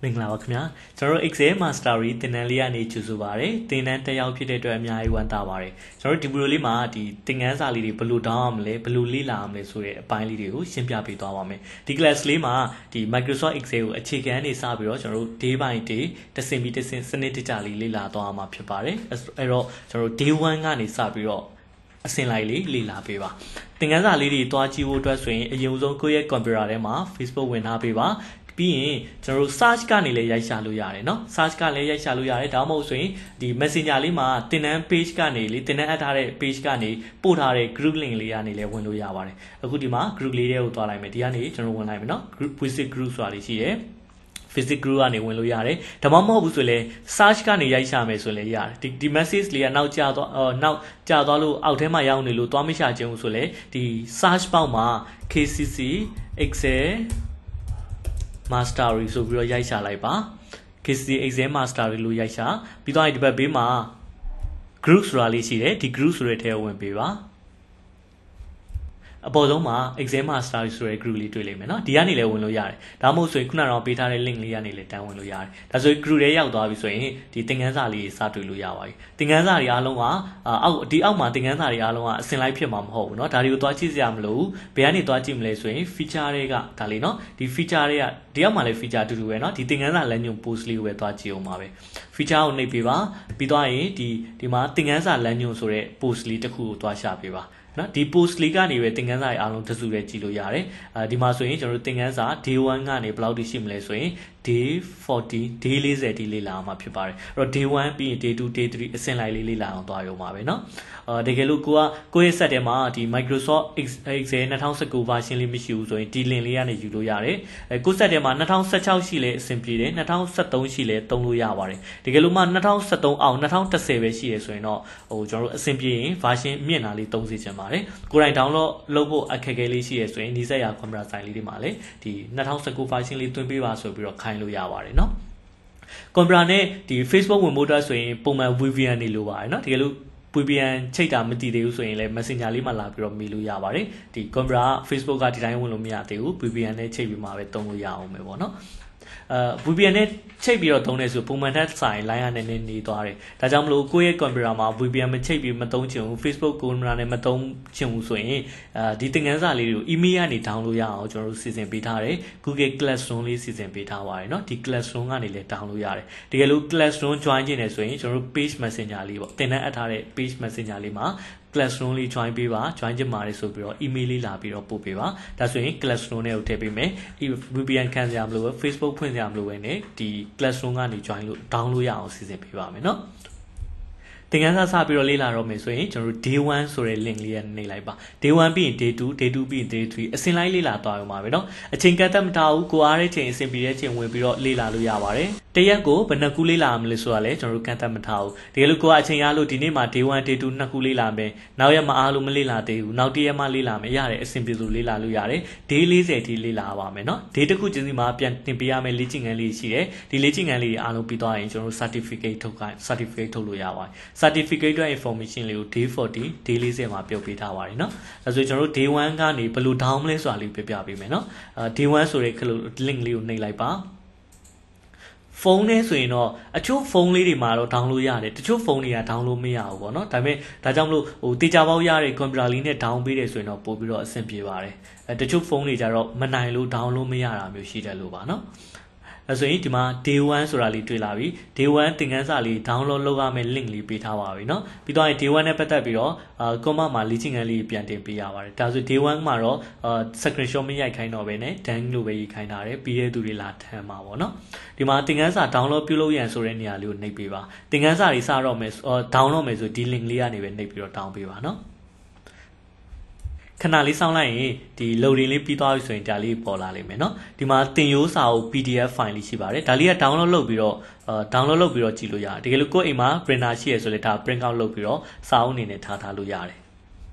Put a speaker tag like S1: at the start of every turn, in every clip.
S1: မင်္ဂလာပါခင်ဗျာကျွန်တော်တို့ Excel Mastery သင်တန်းလေးကနေကြိုဆိုပါရစေသင်တန်းတက်ရောက်ဖြစ်တဲ့အတွက်အများကြီးဝမ်းသာပါတယ်ကျွန်တော်တို့ဒီဗီဒီယိုလေးမှာဒီသင်ခန်းစာလေးတွေဘယ်လို down အောင်မလဲဘယ်လိုလေ့လာအောင်လဲဆိုတဲ့အပိုင်းလေးတွေကိုရှင်းပြပေးသွားပါမယ်ဒီ class လေးမှာဒီ Microsoft Excel ကိုအခြေခံနေစပြီးတော့ကျွန်တော်တို့ day by day တစ်ဆင့်ပြီးတစ်ဆင့်စနစ်တကျလေးလေ့လာသွားမှာဖြစ်ပါတယ်အဲ့တော့ကျွန်တော်တို့ day 1ကနေစပြီးတော့အစင်လိုက်လေးလေ့လာပေးပါသင်ခန်းစာလေးတွေတွားကြည့်ဖို့အတွက်ဆိုရင်အရင်ဆုံးကိုယ့်ရဲ့ computer ထဲမှာ Facebook ဝင်ထားပေးပါပြီးရင်ကျွန်တော်တို့ search ကနေလည်းရိုက်ရှာလို့ရတယ်เนาะ search ကလည်းရိုက်ရှာလို့ရတယ်ဒါမှမဟုတ်ဆိုရင်ဒီ messenger လေးမှာသင်တန်း page ကနေလေသင်တန်းအပ်ထားတဲ့ page ကနေပို့ထားတဲ့ group link လေးကနေလည်းဝင်လို့ရပါတယ်အခုဒီမှာ group လေးတွေကိုတွားလိုက်မယ်ဒီကနေကျွန်တော်ဝင်လိုက်မယ်เนาะ group visit group ဆိုတာလေးရှိတယ် visit group ကနေဝင်လို့ရတယ်ဒါမှမဟုတ်ဘူးဆိုလည်း search ကနေရိုက်ရှာမယ်ဆိုလည်းရတယ်ဒီ message လေးကနောက်ကျသွားလို့အောက်ထဲမှာရောက်နေလို့တွားမရှာခြင်းဘူးဆိုလည်းဒီ search ပေါက်မှာ KCC Excel Mastery ဆိုပြီးတော့ရိုက်ရှာလိုက်ပါ KCC Excel Mastery လို့ရိုက်ရှာပြီးတော့ဒီဘက်ဘေးမှာ group ဆိုတာလေးရှိတယ်ဒီ group ဆိုတဲ့ထဲကိုဝင်ပေးပါအပေါ်ဆုံးမှာ Excel Mastery ဆိုတဲ့ group လေးတွေ့လိမ့်မယ်เนาะဒီကနေလည်းဝင်လို့ရတယ်ဒါမှမဟုတ်ဆိုရင်ခုနကတော့ပေးထားတဲ့ link လေးကနေလည်းတန်းဝင်လို့ရတယ်ဒါဆိုရင် group ထဲရောက်သွားပြီဆိုရင်ဒီသင်ခန်းစာလေးစတွေ့လို့ရပါပြီသင်ခန်းစာတွေအားလုံးကအောက်မှာသင်ခန်းစာတွေအားလုံးကအစင်လိုက်ဖြစ်မှာမဟုတ်ဘူးเนาะဒါတွေကိုသွားကြည့်စရာမလိုဘူးဘယ်ကနေသွားကြည့်မလဲဆိုရင် feature တွေကဒါလေးเนาะဒီ feature တွေကဒီအောက်မှာလည်း feature တူတူပဲเนาะဒီသင်ခန်းစာလမ်းညွှန် post လေးကိုပဲသွားကြည့်အောင်ပါပဲ feature ကိုနှိပ်ပေးပါပြီးသွားရင်ဒီမှာသင်ခန်းစာလမ်းညွှန်ဆိုတဲ့ post လေးတစ်ခုကိုသွားရှာပေးပါနော်ဒီ post လေးကနေပဲသင်ခန်းစာတွေအားလုံးတစုပဲကြည့်လို့ရတယ်ဒီမှာဆိုရင်ကျွန်တော်တို့သင်ခန်းစာ day 1ကနေဘယ်လောက်ထိရှိမလဲဆိုရင် day 40 day 40ထိလေ့လာအောင်မှာဖြစ်ပါတယ်အဲ့တော့ day 1ပြီးရင် day 2 day 3အဆင့်လိုက်လေးလေ့လာအောင်သွားရုံပါပဲเนาะတကယ်လို့ကိုယ့်ရဲ့ set ထဲမှာဒီ Microsoft Excel 2019 version လေးမရှိဘူးဆိုရင်ဒီ link လေးကနေယူလို့ရတယ်ကိုယ့် set ထဲမှာ2016ရှိလဲအဆင်ပြေတယ်2013ရှိလဲသုံးလို့ရပါတယ်တကယ်လို့မှ2013အောင်2010ပဲရှိရဆိုရင်တော့ကျွန်တော်တို့အဆင်ပြေရင် version မြင့်တာလေးသုံးစီချင်ပါတယ်ကိုယ်တိုင် download လုပ်ဖို့အခက်အခဲလေးရှိရဆိုရင်ဒီဆက်ရ camera ဆိုင်လေးတွေမှာလည်းဒီ2019 version လေးသွင်းပေးပါဆိုပြီးတော့ခိုင်းလို့ရပါတယ်เนาะ computer နဲ့ဒီ Facebook ဝင်ဖို့အတွက်ဆိုရင်ပုံမှန် VPN နေလို့ပါတယ်เนาะတကယ်လို့ VPN ချိတ်တာမတည်သေးဘူးဆိုရင်လည်း Messenger လေးမှာလာပြီးတော့မေးလို့ရပါတယ်ဒီ computer Facebook ကဒီတိုင်းဝင်လို့မရသေးဘူး VPN နဲ့ချိတ်ပြီးမှပဲသုံးလို့ရအောင်ပဲပေါ့เนาะVPN နဲ့ချိတ်ပြီးတော့သုံးနေဆိုပုံမှန်ထက်ဆိုင် line ကနေနေသွားတယ်ဒါကြောင့်မလို့ကိုယ့်ရဲ့ computer မှာ VPN မချိတ်ပြီးမသုံးချင်ဘူး Facebook camera နဲ့မသုံးချင်ဘူးဆိုရင်ဒီသင်ခန်းစာလေးတွေကို email ကနေ download ရအောင်ကျွန်တော်တို့စီစဉ်ပေးထားတယ် Google Classroom လေးစီစဉ်ပေးထားပါတယ်เนาะဒီ Classroom ကနေလည်း download ရတယ်တကယ်လို့ Classroom join ချင်တယ်ဆိုရင်ကျွန်တော်တို့ page messenger လေးပေါ့သင်တန်းအပ်ထားတဲ့ page messenger လေးမှာ Classroom လေး join ပေးပါ join ချင်ပါတယ်ဆိုပြီးတော့ email လေးလာပြီးတော့ပို့ပေးပါဒါဆိုရင် Classroom နဲ့ကိုထည့်ပေးမယ် VPN ခံစရာမလိုပဲ Facebook ဖွင့်စရာမလိုပဲနဲ့ဒီ Classroom ကနေ join လို့ download ရအောင်စီစဉ်ပေးပါမယ်เนาะသင်ခန်းစာစပြီးတော့လေ့လာတော့မယ်ဆိုရင်ကျွန်တော်တို့ day 1ဆိုတဲ့ link လေးရနေလိုက်ပါ day 1ပြီးရင် day 2 day 2ပြီးရင် day 3အစင်လိုက်လေ့လာသွားအောင်ပါပဲเนาะအချိန်ကန့်သတ်မထားဘူးကိုအားတဲ့ချိန်အစင်ပြီးတဲ့ချိန်ဝင်ပြီးတော့လေ့လာလို့ရပါတယ်တရက်ကိုဘယ်နှခုလေ့လာမလဲဆိုတာလဲကျွန်တော်တို့ကန့်သတ်မထားဘူးတကယ်လို့ကိုကအချိန်ရလို့ဒီနေ့မှာ day 1 day 2နှစ်ခုလေ့လာမယ်နောက်ရက်မှာအားလို့မလေ့လာသေးဘူးနောက်တစ်ရက်မှလေ့လာမယ်ရတယ်အစင်ပြေလို့လေ့လာလို့ရတယ် day 40ထိလေ့လာပါမယ်เนาะ day တစ်ခုချင်းစီမှာပြန်တင်ပေးရမယ်လေ့ကျင့်ခန်းလေးရှိတယ်ဒီလေ့ကျင့်ခန်းလေးအားလုံးပြီးသွားရင်ကျွန်တော်တို့ certificate ထုတ်လို့ရပါတယ် certificate အတွက် information လေးကို day 40 day 40မှာပြုတ်ပေးထားပါတယ်เนาะဒါဆိုကျွန်တော်တို့ day 1ကနေဘယ်လို down မလဲဆိုတာလေးပြပြပေးမယ်เนาะday 1ဆိုတဲ့ link လေးကိုနှိပ်လိုက်ပါဖုန်းနဲ့ဆိုရင်တော့အချို့ဖုန်းလေးတွေမှာတော့ download ရတယ်တချို့ဖုန်းတွေက download မရဘူးပေါ့နော်ဒါပေမဲ့ဒါကြောင့်မလို့တေချာပေါက်ရတဲ့ computer လေးနဲ့ down ပေးတယ်ဆိုရင်တော့ပို့ပြီးတော့အဆင်ပြေပါတယ်တချို့ဖုန်းတွေကြတော့မနိုင်လို့ download မရတာမျိုးရှိတယ်လို့ပါနော်အဲဆိုရင်ဒီမှာ day 1ဆိုတာလေးတွေ့လာပြီ day 1သင်ခန်းစာလေး download လုပ်ရမယ့် link လေးပေးထားပါပြီเนาะပြီးတော့ day 1နဲ့ပတ်သက်ပြီးတော့comment မှာလေ့ကျင့်ခန်းလေးပြန်တင်ပေးရပါတယ်ဒါဆို day 1မှာတော့ screenshot မရိုက်ခိုင်းတော့ဘဲနဲ့ done လို့ပဲရေးခိုင်းထားတယ်ပြီးတဲ့သူတွေလာထမ်းပါပေါ့เนาะဒီမှာသင်ခန်းစာ download ပြုလုပ်ရန်ဆိုတဲ့နေရာလေးကိုနှိပ်ပေးပါသင်ခန်းစာတွေစတော့မယ်download မယ်ဆိုဒီ link လေးကနေပဲနှိပ်ပြီးတော့ down ပေးပါเนาะခဏလေးစောင့်လိုက်ရင်ဒီ loading လေးပြီးသွားပြီဆိုရင်ဒါလေးပေါ်လာလိမ့်မယ်เนาะဒီမှာသင်ရိုးစာအုပ် PDF file လေးရှိပါတယ်ဒါလေးက download လုပ်ပြီးတော့ကြည့်လို့ရတယ်တကယ်လို့ကိုယ့်အိမ်မှာ printer ရှိရဆိုလဲဒါ print out လုပ်ပြီးတော့စာအုပ်အနေနဲ့ထားလို့ရတယ်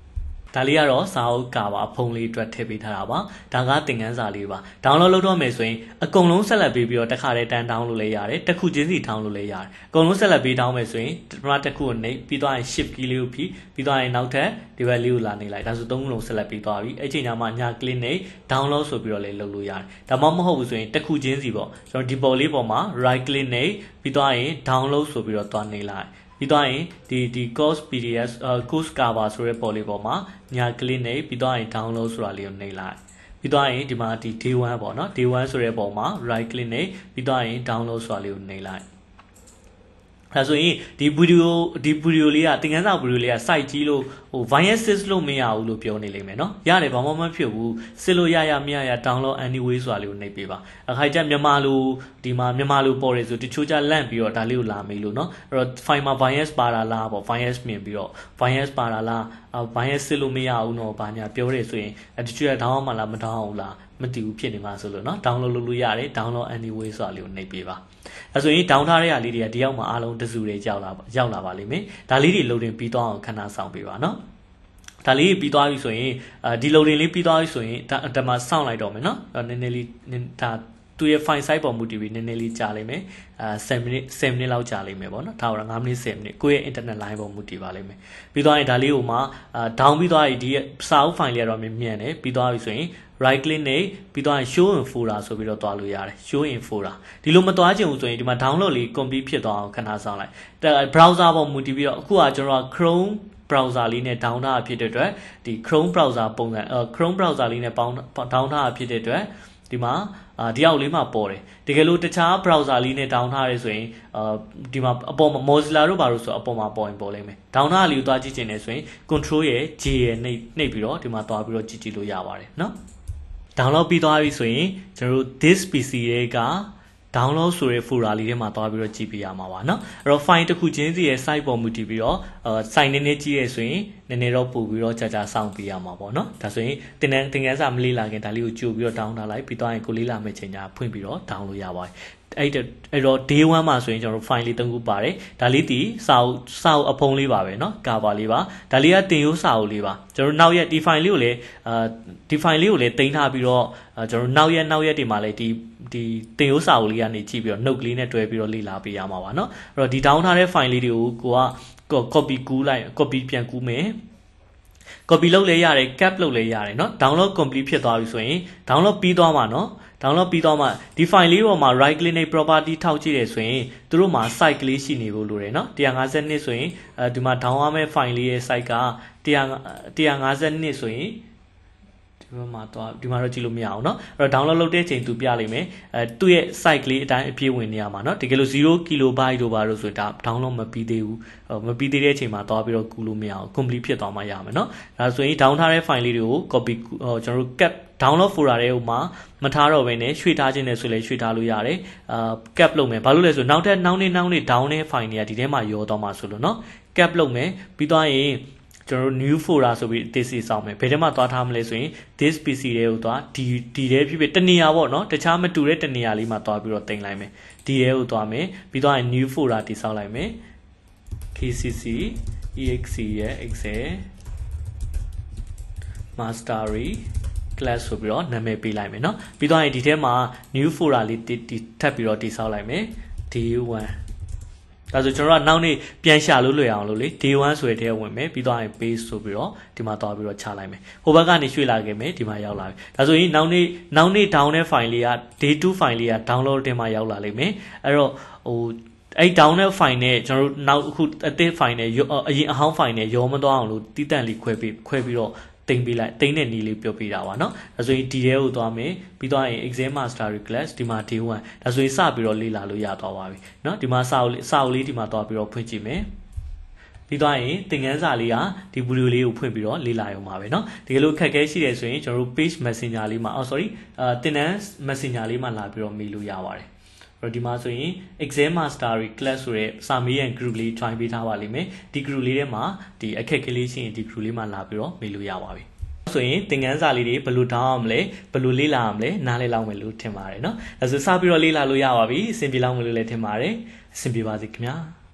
S1: ဒါလေးကတော့စာအုပ်ကပါဖုန်းလေးအတွက်ထည့်ပေးထားတာပါဒါကသင်ခန်းစာလေးပါ download လုပ်တော့မယ်ဆိုရင်အကုန်လုံးဆက်လက်ပေးပြီးတော့တစ်ခါတည်းတန်း down လုပ်လဲရတယ်တစ်ခုချင်းစီ down လုပ်လဲရတယ်အကုန်လုံးဆက်လက်ပေး down မယ်ဆိုရင်ပထမတစ်ခုကိုနှိပ်ပြီးသွားရင် shift key လေးကိုပြီးသွားရင်နောက်ထပ်ဒီဘက်လေးကိုလာနေလိုက်ဒါဆိုသုံးခုလုံးဆက်လက်ပေးသွားပြီအဲ့ချိန်ညမှာညာ click နဲ့ download ဆိုပြီးတော့လည်းလုပ်လို့ရတယ်ဒါမှမဟုတ်ဘူးဆိုရင်တစ်ခုချင်းစီပေါ့ကျွန်တော်ဒီပေါ်လေးပေါ်မှာ right click နဲ့ပြီးသွားရင် download ဆိုပြီးတော့သွားနေလိုက်ပြီးသွားရင်ဒီ course PDF course cover ဆိုတဲ့ပေါ်လေးပေါ်မှာညာ click နဲ့ပြီးသွားရင် download ဆိုတာလေးကိုနှိပ်လိုက်ပြီးသွားရင်ဒီမှာဒီ day 1ပေါ့နော် day 1ဆိုတဲ့ပုံမှာ right click နဲ့ပြီးသွားရင် download ဆိုတာလေးကိုနှိပ်လိုက်ဒါဆိုရင်ဒီဗီဒီယိုလေးကသင်ခန်းစာဗီဒီယိုလေးက site ကြီးလို့ဟို virus sys လို့မရဘူးလို့ပြောနေလိမ့်မယ်နော်ရတယ်ဘာမှမဖြစ်ဘူးစစ်လို့ရမရ download anyway ဆိုတာလေးကိုနှိပ်ပေးပါအခါကျမြန်မာလိုဒီမှာမြန်မာလိုပေါ်တယ်ဆိုတချို့ကြလန့်ပြီးတော့ဒါလေးကိုလာမေးလို့နော်အဲ့တော့ file မှာ virus ပါတာလားပေါ့ virus မြင်ပြီးတော့ virus ပါတာလားvirus စစ်လို့မရဘူးနော်ဘာညာပြောတယ်ဆိုရင်တချို့က download မှလားမ download ဘူးလားမသိဘူးဖြစ်နေမှာဆိုလို့နော် download လုပ်လို့ရတယ် download anyway ဆိုတာလေးကိုနှိပ်ပေးပါအဲဆိုရင် down ထားတဲ့ဟာလေးတွေကဒီရောက်မှာအားလုံးတစုတွေရောက်လာပါလိမ့်မယ်ဒါလေးတွေ loading ပြီးသွားအောင်ခဏဆောင်ပေးပါနော်ဒါလေးပြီးသွားပြီဆိုရင်ဒီ loading လေးပြီးသွားပြီဆိုရင်ဒါမှစောင့်လိုက်တော့မယ်နော်နည်းနည်းလေးဒါသူရဲ့ file size ပေါ်မူတည်ပြီးနည်းနည်းလေးကြာလိမ့်မယ်7 minute လောက်ကြာလိမ့်မယ်ပေါ့နော်ဒါတော့5 minute 10 minuteကိုယ့်ရဲ့ internet line ပေါ်မူတည်ပါလိမ့်မယ်ပြီးသွားရင်ဒါလေးကိုမှ down ပြီးသွားရင်ဒီစာအုပ် file လေးကတော့မြန်တယ်ပြီးသွားပြီဆိုရင် right click နဲ့ပြီးသွားရင် show in folder ဆိုပြီးတော့တွားလို့ရတယ် show in folder ဒီလိုမတွားချင်ဘူးဆိုရင်ဒီမှာ download လေး complete ဖြစ်သွားအောင်ခဏစောင့်လိုက် browser ပေါ်မူတည်ပြီးတော့အခုကကျွန်တော်က Chrome browser လေးနဲ့ down ထားဖြစ်တဲ့အတွက်ဒီ Chrome browser ပုံစံChrome browser လေးနဲ့ပေါင်း down ထားဖြစ်တဲ့အတွက်ဒီမှာဒီအောက်လေးမှာပေါ်တယ်တကယ်လို့တခြား browser လေးနဲ့ down ထားရဲဆိုရင်ဒီမှာအပေါ်မှာ Mozilla တို့ဘာလို့ဆိုအပေါ်မှာပေါ်ရင်ပေါ်လိမ့်မယ် down ထားလေးကိုသွားကြည့်ချင်တယ်ဆိုရင် control ရဲ့ J ရဲ့နှိပ်ပြီးတော့ဒီမှာသွားပြီးတော့ကြည့်လို့ရပါတယ်เนาะ download ပြီးသွားပြီဆိုရင်ကျွန်တော်တို့ this PC ရဲ့က download ဆိုတဲ့ folder လေးထဲမှာသွားပြီးတော့ကြည့်ပြရမှာပါเนาะအဲ့တော့ file တစ်ခုချင်းစီရဲ့ site ပေါ်မူတည်ပြီးတော့ site နည်းနည်းကြီးရဲဆိုရင်နည်းနည်းတော့ပို့ပြီးတော့ကြာစောင့်ပြရမှာပေါ့เนาะဒါဆိုရင်သင်ခန်းစာမလေးလာခင်ဒါလေးကိုကြိုပြီးတော့ down ထားလိုက်ပြီးသွားရင်ကိုလေးလာမယ့်ချိန်ညာဖွင့်ပြီးတော့ down လို့ရပါတယ်အဲ့တော့ day 1မှာဆိုရင်ကျွန်တော်တို့ file လေး3ခုပါတယ်ဒါလေးဒီစာအုပ်အဖုံးလေးပါပဲเนาะ cover လေးပါဒါလေးကတင်ရိုးစာအုပ်လေးပါကျွန်တော်တို့နောက်ရက်ဒီ file လေးကိုလည်းဒီ file လေးကိုလည်းတင်ထားပြီးတော့ကျွန်တော်တို့နောက်ရက်ဒီမှာလည်းဒီတင်ရိုးစာအုပ်လေးကနေကြည့်ပြီးတော့ note လေးနဲ့တွဲပြီးတော့လေ့လာပေးရမှာပါเนาะအဲ့တော့ဒီ down ထားတဲ့ file လေးတွေကိုကိုက copy ကူးလိုက် copy ပြန်ကူးမယ် copy လုပ်လဲရတယ် cap လုပ်လဲရတယ်เนาะ download complete ဖြစ်သွားပြီဆိုရင် download ပြီးသွားမှာเนาะ download ပြီးတော့မှဒီ file လေးပေါ်မှာ right click နဲ့ property ထောက်ကြည့်တယ်ဆိုရင်သူတို့မှာ site ကလေးရှိနေဖို့လိုတယ်เนาะ152ဆိုရင်ဒီမှာ down ရမယ့် file လေးရဲ့ site က152ဆိုရင်ဒီမှာတော့ကြည့်လို့မရအောင်เนาะအဲ့တော့ download လုပ်တဲ့အချိန်သူပြလိမ့်မယ်သူ့ရဲ့ site ကလေးအတိုင်းအပြည့်ဝင်နေရမှာเนาะတကယ်လို့0 KB တို့ဘာလို့ဆိုဒါ download မပြီးသေးဘူးမပြီးသေးတဲ့အချိန်မှာသွားပြီးတော့ကူးလို့မရအောင် complete ဖြစ်သွားမှရမယ်เนาะဒါဆိုရင် down ထားတဲ့ file လေးတွေကို copy ကျွန်တော်တို့ cap download folder ထဲမှာမထားတော့ဘဲနဲ့ရွှေ့ထားခြင်းနဲ့ဆိုလဲရွှေ့ထားလို့ရတယ်cap လုပ်မယ်ဘာလို့လဲဆိုနောက်နေ့ down တဲ့ file တွေကဒီထဲမှာရောသွားမှာဆိုလို့เนาะ cap လုပ်မယ်ပြီးသွားရင်ကျွန်တော်တို့ new folder ဆိုပြီးအသေးစိတ်စောင့်မယ်ဘယ်ထဲမှာသွားထားမလဲဆိုရင် this PC တွေကိုသွားဒီထဲဖြစ်တနေရာပေါ့เนาะတခြားမတူတဲ့တနေရာလေးမှာသွားပြီးတော့တင်လိုက်မယ်ဒီထဲကိုသွားမယ်ပြီးသွားရင် new folder တိစောက်လိုက်မယ် kcc exe ရဲ့ excel mastery class ဆိုပြီးတော့နာမည်ပေးလိုက်မယ်เนาะပြီးသွားရင်ဒီထဲမှာ new folder လေးထပ်ပြီးတော့တိစောက်လိုက်မယ် day1ဒါဆိုကျွန်တော်ကနောက်နေ့ပြန်ရှာလို့လွယ်အောင်လို့လေ day 1ဆိုတဲ့ထဲဝင်မယ်ပြီးတော့ရင် paste ဆိုပြီးတော့ဒီမှာသွားပြီးတော့ချလိုက်မယ်ဟိုဘက်ကနေရွှေ့လာခဲ့မယ်ဒီမှာရောက်လာပြီဒါဆိုရင်နောက်နေ့ down တဲ့ file လေးက day 2 file လေးက download တင်မှာရောက်လာလိမ့်မယ်အဲ့တော့အဲ့ down တဲ့ file နဲ့ကျွန်တော်တို့နောက်အခုအသစ် file နဲ့အရင်အဟောင်း file နဲ့ရောမသွားအောင်လို့တီးတန့်လေးခွဲပြီးတော့တင်ပေးလိုက်တင်တဲ့နည်းလေးပြောပြတာပါเนาะဒါဆိုရင်ဒီထဲကိုသွားမယ်ပြီးသွားရင် exam master class ဒီမှာ day 1ဒါဆိုရင်စပြီးတော့လေ့လာလို့ရသွားပါပြီเนาะဒီမှာစာအုပ်လေးဒီမှာသွားပြီးတော့ဖွင့်ကြည့်မယ်ပြီးသွားရင်သင်ခန်းစာလေးကဒီဗီဒီယိုလေးကိုဖွင့်ပြီးတော့လေ့လာရုံပါပဲเนาะတကယ်လို့ခက်ခဲရှိတယ်ဆိုရင်ကျွန်တော်တို့ page messenger လေးမှာသင်တန်း messenger လေးမှာလာပြီးတော့မေးလို့ရပါတယ်ဒီမှာဆိုရင် exam mastery class ဆိုတဲ့စာမေးရန် group လေး join ပေးထားပါလိမ့်မယ်ဒီ group လေးထဲမှာဒီအခက်အခဲလေးရှိရင်ဒီ group လေးမှာလာပြီးတော့မေးလို့ရပါပြီဆိုရင်သင်ခန်းစာလေးတွေဘယ်လို down အောင်မလဲဘယ်လိုလေ့လာအောင်မလဲနားလည်လောက်မယ်လို့ထင်ပါတယ်เนาะအဲဆိုစပြီးတော့လေ့လာလို့ရပါပြီအဆင်ပြေလောက်မယ်လို့လည်းထင်ပါတယ်အဆင်ပြေပါစေခင်ဗျာ